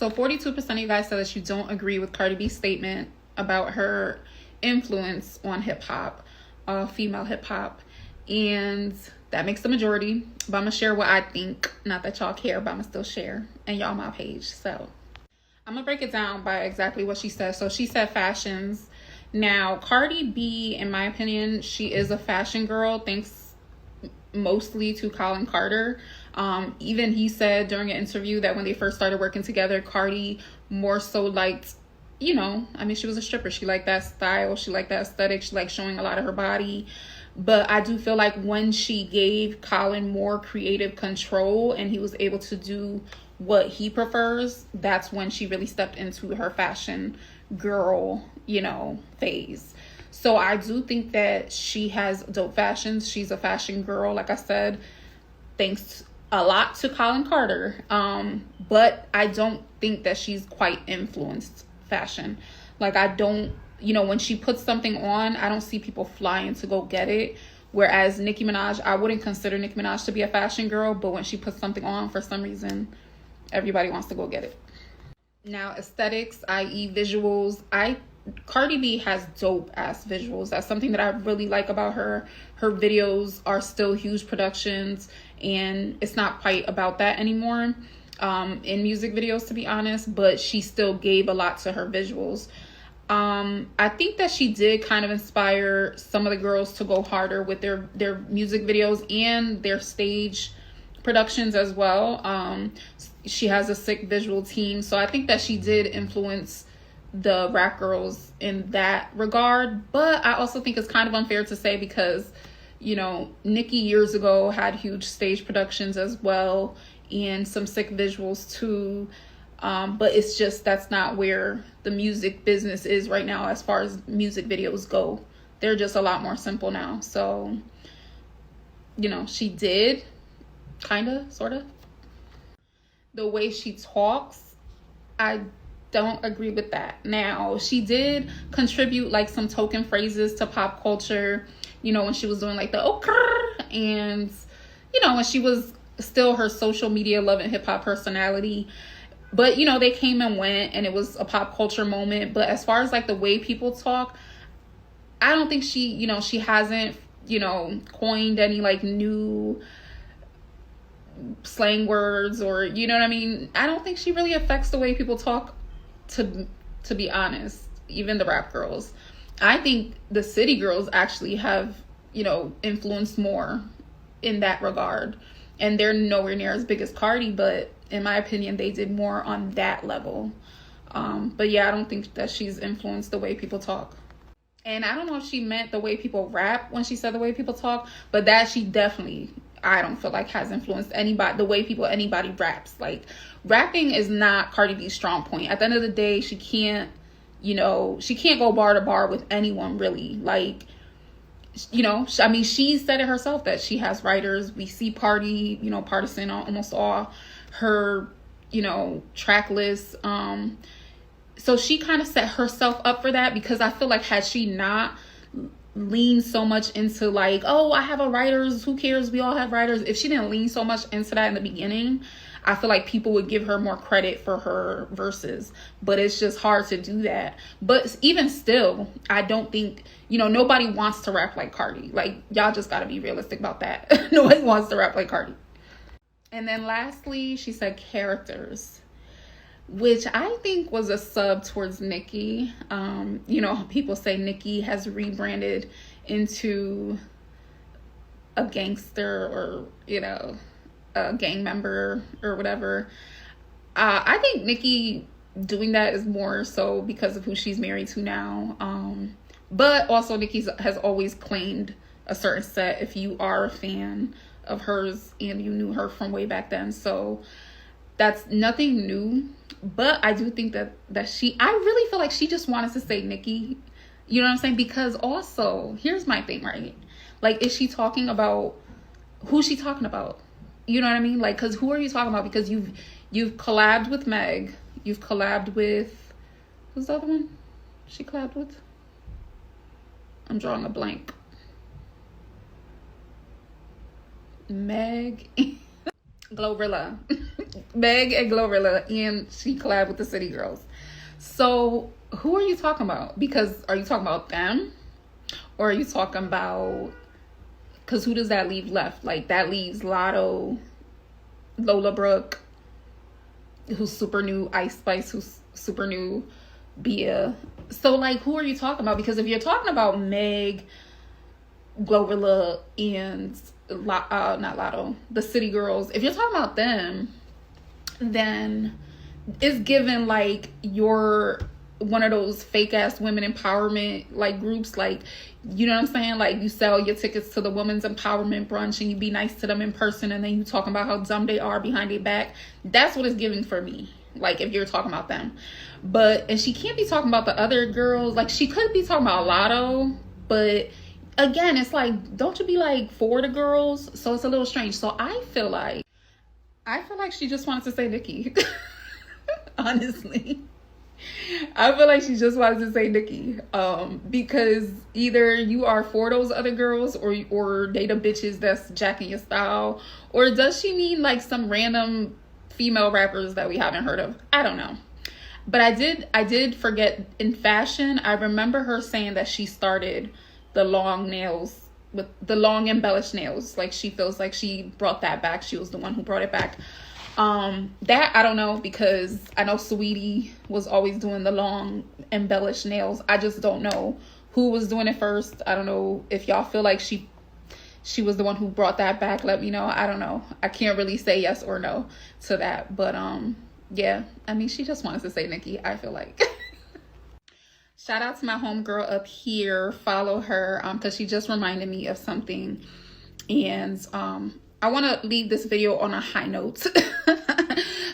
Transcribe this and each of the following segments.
So 42% of you guys said that you don't agree with Cardi B's statement about her influence on hip-hop, female hip-hop. And that makes the majority. But I'm going to share what I think. Not that y'all care, but I'm going to still share. And y'all my page. So I'm going to break it down by exactly what she said. So she said fashions. Now, Cardi B, in my opinion, she is a fashion girl, thanks mostly to Colin Carter. Even he said during an interview that when they first started working together, Cardi more so liked, you know, I mean, she was a stripper. She liked that style. She liked that aesthetic. She liked showing a lot of her body. But I do feel like when she gave Colin more creative control and he was able to do what he prefers, that's when she really stepped into her fashion girl, you know, phase. So I do think that she has dope fashions. She's a fashion girl, like I said, thanks a lot to Colin Carter. But I don't think that she's quite influenced fashion. Like, I don't, you know, when she puts something on, I don't see people flying to go get it. Whereas Nicki Minaj, I wouldn't consider Nicki Minaj to be a fashion girl, but when she puts something on, for some reason, everybody wants to go get it. Now, aesthetics, i.e. visuals, Cardi B has dope ass visuals. That's something that I really like about her. Her videos are still huge productions, and it's not quite about that anymore in music videos, to be honest, but she still gave a lot to her visuals. I think that she did kind of inspire some of the girls to go harder with their music videos and their stage productions as well. She has a sick visual team, so I think that she did influence the rap girls in that regard. But I also think it's kind of unfair to say, because, you know, Nicki years ago had huge stage productions as well and some sick visuals too. But it's just, that's not where the music business is right now as far as music videos go. They're just a lot more simple now. So, you know, she did kind of, sort of. The way she talks, I don't agree with that. Now, she did contribute like some token phrases to pop culture, you know, when she was doing like the okay, and, you know, when she was still her social media loving hip hop personality. But, you know, they came and went and it was a pop culture moment. But as far as like the way people talk, I don't think she, you know, she hasn't, you know, coined any like new slang words, or, you know what I mean? I don't think she really affects the way people talk, to be honest. Even the rap girls, I think the city girls actually have, you know, influenced more in that regard, and they're nowhere near as big as Cardi, but in my opinion they did more on that level. But yeah, I don't think that she's influenced the way people talk. And I don't know if she meant the way people rap when she said the way people talk, but that she definitely, I don't feel like has influenced anybody, the way anybody raps. Like, rapping is not Cardi B's strong point. At the end of the day, she can't, you know, she can't go bar to bar with anyone really. Like, you know, I mean, she said it herself that she has writers. We see Party, you know, Partisan on almost all her, you know, track lists. So she kind of set herself up for that, because I feel like had she not lean so much into like, oh, I have a writers, who cares, we all have writers. If she didn't lean so much into that in the beginning, I feel like people would give her more credit for her verses. But it's just hard to do that. But even still, I don't think, you know, nobody wants to rap like Cardi. Like, y'all just gotta be realistic about that. Nobody wants to rap like Cardi. And then lastly, she said characters, which I think was a sub towards Nicki. You know, people say Nicki has rebranded into a gangster, or, you know, a gang member or whatever. I think Nicki doing that is more so because of who she's married to now. But also Nicki has always claimed a certain set if you are a fan of hers and you knew her from way back then. So that's nothing new. But I do think that I really feel like she just wanted to say Nicki. You know what I'm saying? Because also, here's my thing, right? Like, is she talking about, who's she talking about? You know what I mean? Like, because who are you talking about? Because you've collabed with Meg. You've collabed with, who's the other one she collabed with? I'm drawing a blank. Meg. Glorilla. Meg and Glorilla, and she collabed with the City Girls. So who are you talking about? Because are you talking about them? Or are you talking about, because who does that leave left? Like, that leaves Lotto, Lola Brooke, who's super new, Ice Spice, who's super new, Bia. So, like, who are you talking about? Because if you're talking about Meg, Glorilla, and not Lotto, the City Girls, if you're talking about them, then it's given like you're one of those fake ass women empowerment like groups, like, you know what I'm saying? Like, you sell your tickets to the women's empowerment brunch and you be nice to them in person, and then you talking about how dumb they are behind their back. That's what it's giving for me. Like, if you're talking about them. But, and she can't be talking about the other girls. Like, she could be talking about Lotto, but again, it's like, don't you be like for the girls? So it's a little strange. So I feel like she just wanted to say Nicki. Honestly, I feel like she just wanted to say Nicki, because either you are for those other girls, or they the bitches that's jacking your style, or does she mean like some random female rappers that we haven't heard of? I don't know. But I did forget, in fashion, I remember her saying that she started the long nails, with the long embellished nails. Like, she feels like she brought that back. She was the one who brought it back. That I don't know, because I know Saweetie was always doing the long embellished nails. I just don't know who was doing it first. I don't know if y'all feel like she was the one who brought that back. Let me know. I don't know. I can't really say yes or no to that. But yeah, I mean, she just wanted to say Nicki, I feel like. Shout out to my homegirl up here. Follow her because she just reminded me of something. And I want to leave this video on a high note.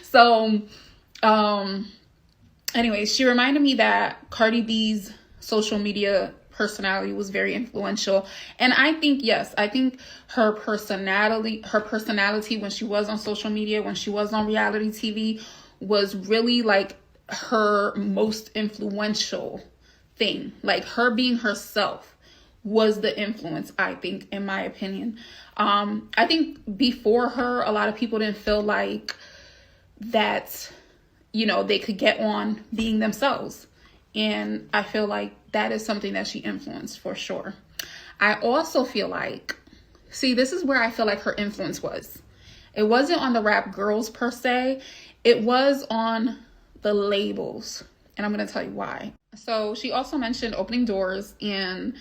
So, anyway, she reminded me that Cardi B's social media personality was very influential. And I think, yes, I think her personality when she was on social media, when she was on reality TV, was really like her most influential thing. Like, her being herself was the influence, I think, in my opinion. I think before her, a lot of people didn't feel like that, you know, they could get on being themselves. And I feel like that is something that she influenced for sure. I also feel like, see, this is where I feel like her influence was. It wasn't on the rap girls per se. It was on the labels. And I'm going to tell you why. So she also mentioned opening doors, and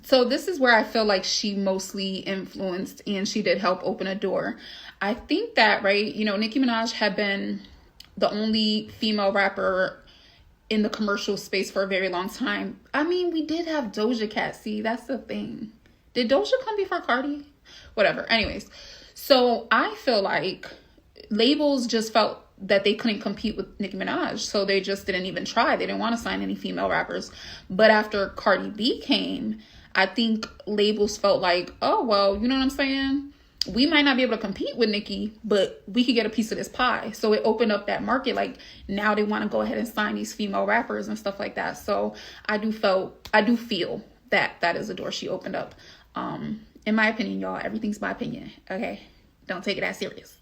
so this is where I feel like she mostly influenced, and she did help open a door. I think that, right, you know, Nicki Minaj had been the only female rapper in the commercial space for a very long time. I mean, we did have Doja Cat. See, that's the thing. Did Doja come before Cardi? Whatever. Anyways, so I feel like labels just felt that they couldn't compete with Nicki Minaj, so they just didn't even try. They didn't want to sign any female rappers. But after Cardi B came, I think labels felt like, oh, well, you know what I'm saying? We might not be able to compete with Nicki, but we could get a piece of this pie. So it opened up that market. Like, now they want to go ahead and sign these female rappers and stuff like that. So I do feel that that is a door she opened up. In my opinion, y'all, everything's my opinion. Okay, don't take it as serious.